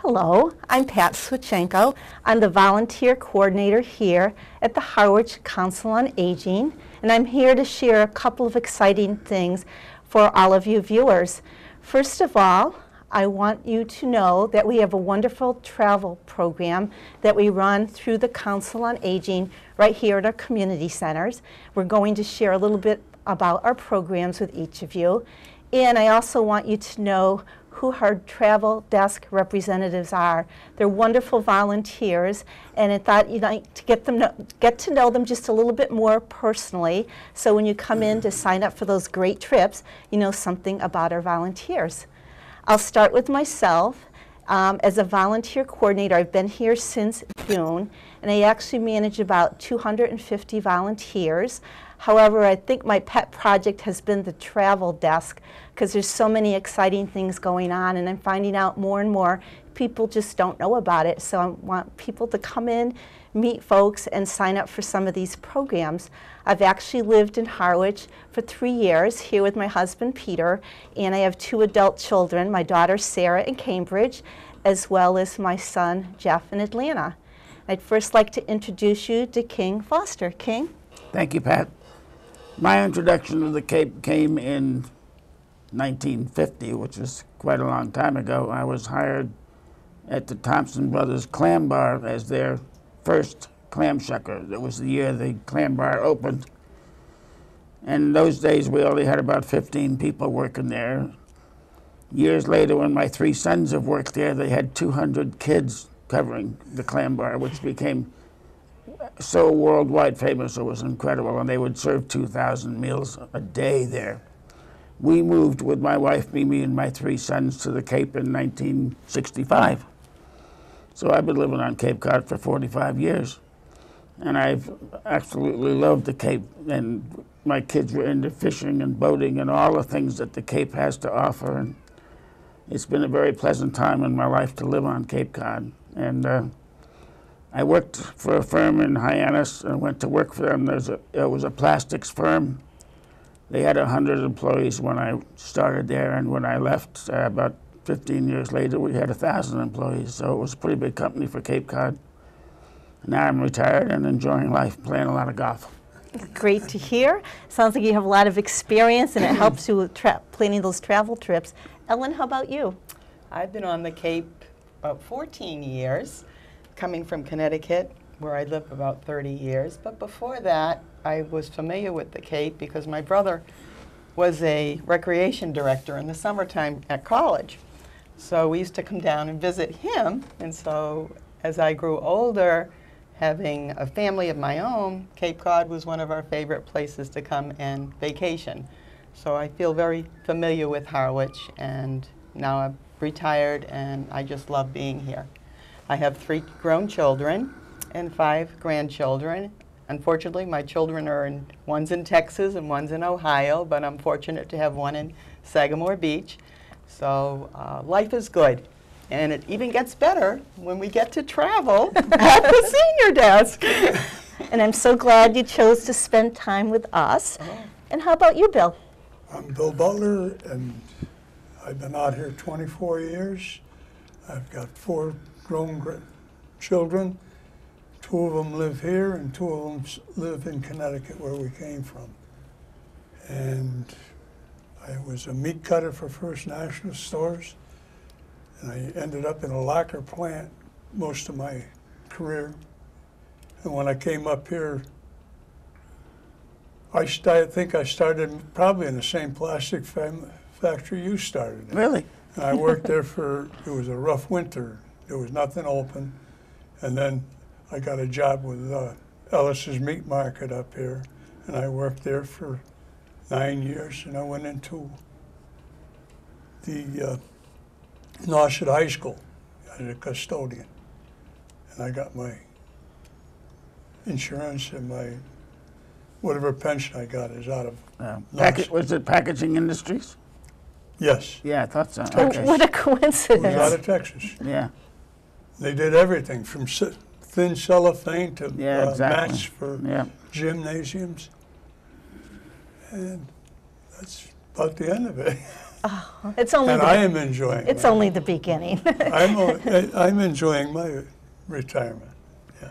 Hello, I'm Pat Switchenko. I'm the volunteer coordinator here at the Harwich Council on Aging, and I'm here to share a couple of exciting things for all of you viewers. First of all, I want you to know that we have a wonderful travel program that we run through the Council on Aging right here at our community centers. We're going to share a little bit about our programs with each of you. And I also want you to know who our travel desk representatives are. They're wonderful volunteers, and I thought you'd like to get to know them just a little bit more personally, so when you come in to sign up for those great trips, you know something about our volunteers. I'll start with myself. As a volunteer coordinator, I've been here since June, and I actually manage about 250 volunteers. However, I think my pet project has been the travel desk, because there's so many exciting things going on, and I'm finding out more and more people just don't know about it. So I want people to come in, meet folks, and sign up for some of these programs. I've actually lived in Harwich for 3 years, here with my husband Peter, and I have 2 adult children, my daughter Sarah in Cambridge, as well as my son Jeff in Atlanta. I'd first like to introduce you to King Foster. King? Thank you, Pat. My introduction to the Cape came in 1950, which was quite a long time ago. I was hired at the Thompson Brothers Clam Bar as their first clam shucker. That was the year the clam bar opened. And in those days, we only had about 15 people working there. Years later, when my 3 sons have worked there, they had 200 kids covering the clam bar, which became so worldwide famous. It was incredible, and they would serve 2,000 meals a day there. We moved with my wife, Mimi, and my 3 sons to the Cape in 1965. So I've been living on Cape Cod for 45 years, and I've absolutely loved the Cape. And my kids were into fishing and boating and all the things that the Cape has to offer. And it's been a very pleasant time in my life to live on Cape Cod. And I worked for a firm in Hyannis and went to work for them. It was a plastics firm. They had 100 employees when I started there, and when I left, about 15 years later, we had 1,000 employees. So it was a pretty big company for Cape Cod. Now I'm retired and enjoying life, playing a lot of golf. Great to hear. Sounds like you have a lot of experience, and it helps you with planning those travel trips. Ellen, how about you? I've been on the Cape about 14 years, coming from Connecticut, where I lived about 30 years. But before that, I was familiar with the Cape because my brother was a recreation director in the summertime at college. So we used to come down and visit him. And so as I grew older, having a family of my own, Cape Cod was one of our favorite places to come and vacation. So I feel very familiar with Harwich, and now I'm retired and I just love being here. I have 3 grown children and 5 grandchildren. Unfortunately, my children are one's in Texas and one's in Ohio, but I'm fortunate to have one in Sagamore Beach. So life is good. And it even gets better when we get to travel at the senior desk. And I'm so glad you chose to spend time with us. And how about you, Bill? I'm Bill Butler, and I've been out here 24 years. I've got 4 grown children. 2 of them live here, and 2 of them live in Connecticut, where we came from. And I was a meat cutter for First National Stores, and I ended up in a lacquer plant most of my career. And when I came up here, I think I started probably in the same plastic factory you started in. Really? And I worked there it was a rough winter. There was nothing open. And then I got a job with Ellis's Meat Market up here, and I worked there for 9 years, and I went into the Nauset High School as a custodian. And I got my insurance, and my whatever pension I got is out of Was it Packaging Industries? Yes. Yeah, I thought so. Oh, Okay. what a It coincidence. was out of Texas. Yeah. They did everything from thin cellophane to exactly. mats for gymnasiums. And that's about the end of it. It's only And I am enjoying it's it. only the beginning. I'm enjoying my retirement, yeah.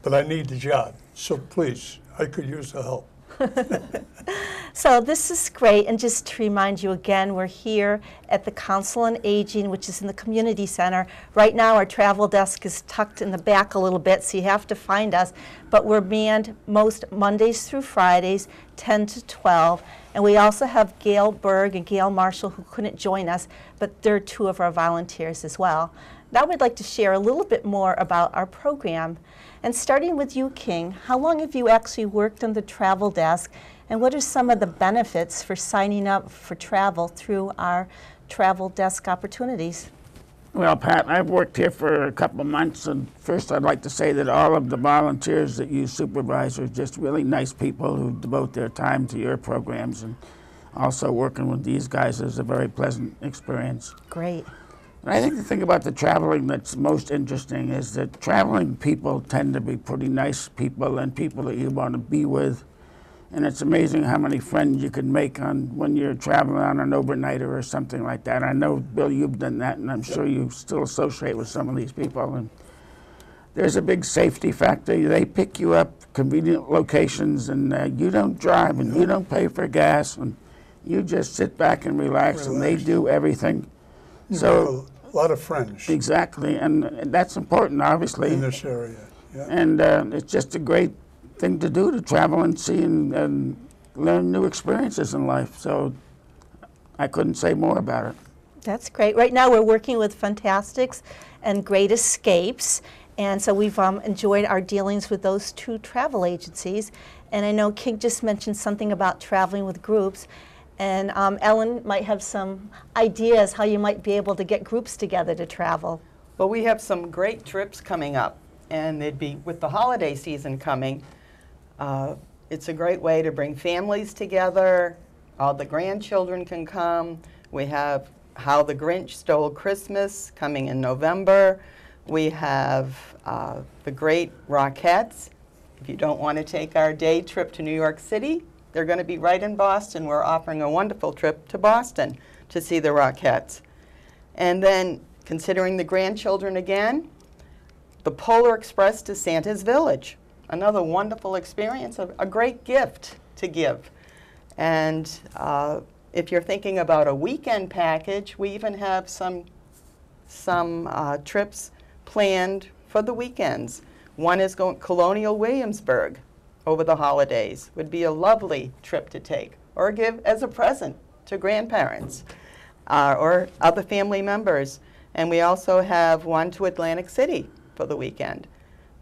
But I need the job, so please, I could use the help. So this is great, and just to remind you again, we're here at the Council on Aging, which is in the community center. Right now our travel desk is tucked in the back a little bit, so you have to find us, but we're manned most Mondays through Fridays, 10 to 12, and we also have Gail Berg and Gail Marshall who couldn't join us, but they're two of our volunteers as well. Now we'd like to share a little bit more about our program. And starting with you, King, how long have you actually worked on the travel desk, and what are some of the benefits for signing up for travel through our travel desk opportunities? Well, Pat, I've worked here for a couple of months, and first I'd like to say that all of the volunteers that you supervise are just really nice people who devote their time to your programs, and also working with these guys is a very pleasant experience. Great. I think the thing about the traveling that's most interesting is that traveling people tend to be pretty nice people and people that you want to be with. And it's amazing how many friends you can make when you're traveling on an overnighter or something like that. I know, Bill, you've done that, and I'm sure you still associate with some of these people. And there's a big safety factor. They pick you up convenient locations, and you don't drive, and you don't pay for gas, and you just sit back and relax. And they do everything. So a lot of friends. Exactly, and that's important, obviously. In this area, yeah. And it's just a great thing to do, to travel and see and learn new experiences in life. So I couldn't say more about it. That's great. Right now we're working with Fantastics and Great Escapes, and so we've enjoyed our dealings with those two travel agencies. And I know King just mentioned something about traveling with groups. And Ellen might have some ideas how you might be able to get groups together to travel. Well, we have some great trips coming up, and they'd be with the holiday season coming. It's a great way to bring families together. All the grandchildren can come. We have How the Grinch Stole Christmas coming in November. We have the great Rockettes. If you don't want to take our day trip to New York City, they're going to be right in Boston. We're offering a wonderful trip to Boston to see the Rockettes. And then, considering the grandchildren again, the Polar Express to Santa's Village. Another wonderful experience, a great gift to give. And if you're thinking about a weekend package, we even have some trips planned for the weekends. One is going Colonial Williamsburg over the holidays. Would be a lovely trip to take or give as a present to grandparents or other family members. And we also have one to Atlantic City for the weekend.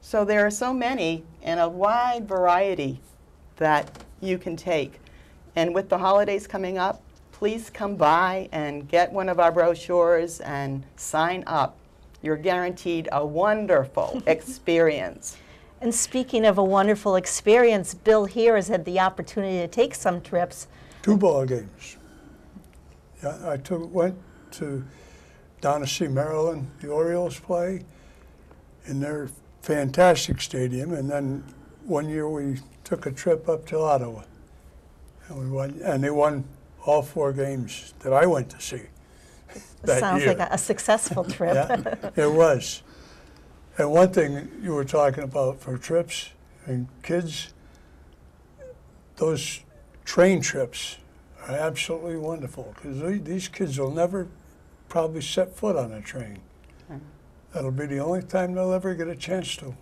So there are so many and a wide variety that you can take. And with the holidays coming up, please come by and get one of our brochures and sign up. You're guaranteed a wonderful experience. And speaking of a wonderful experience, Bill here has had the opportunity to take some trips. 2 ball games. Yeah, I went down to see Maryland, the Orioles play in their fantastic stadium, and then one year we took a trip up to Ottawa, and they won all 4 games that I went to see. Sounds like a successful trip. Yeah, it was. And one thing you were talking about for trips and kids, those train trips are absolutely wonderful, because these kids will never probably set foot on a train. That'll be the only time they'll ever get a chance to,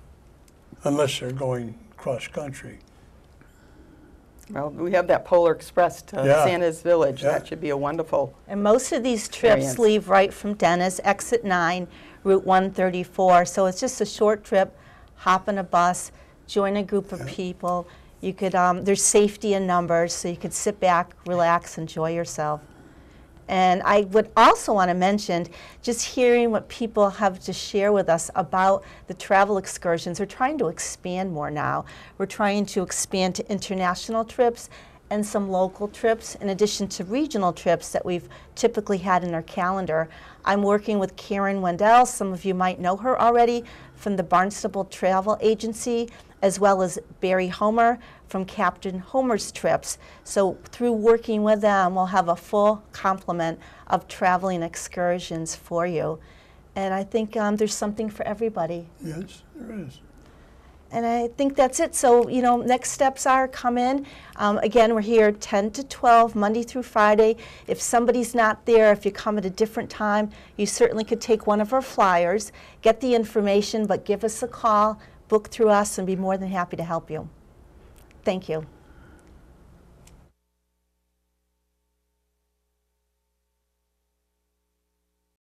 unless they're going cross country. Well, we have that Polar Express to Santa's Village. That should be a wonderful And most of these trips experience. leave right from Dennis, exit 9, Route 134. So it's just a short trip, hop on a bus, join a group of people. You could, there's safety in numbers, so you could sit back, relax, enjoy yourself. And I would also want to mention, just hearing what people have to share with us about the travel excursions. We're trying to expand more now. We're trying to expand to international trips and some local trips, in addition to regional trips that we've typically had in our calendar. I'm working with Karen Wendell. Some of you might know her already from the Barnstable Travel Agency, as well as Barry Homer from Captain Homer's trips. So through working with them, we'll have a full complement of traveling excursions for you. And I think there's something for everybody. Yes, there is. And I think that's it. So, you know, next steps are come in. Again, we're here 10 to 12, Monday through Friday. If somebody's not there, if you come at a different time, you certainly could take one of our flyers, get the information, but give us a call, book through us, and be more than happy to help you. Thank you.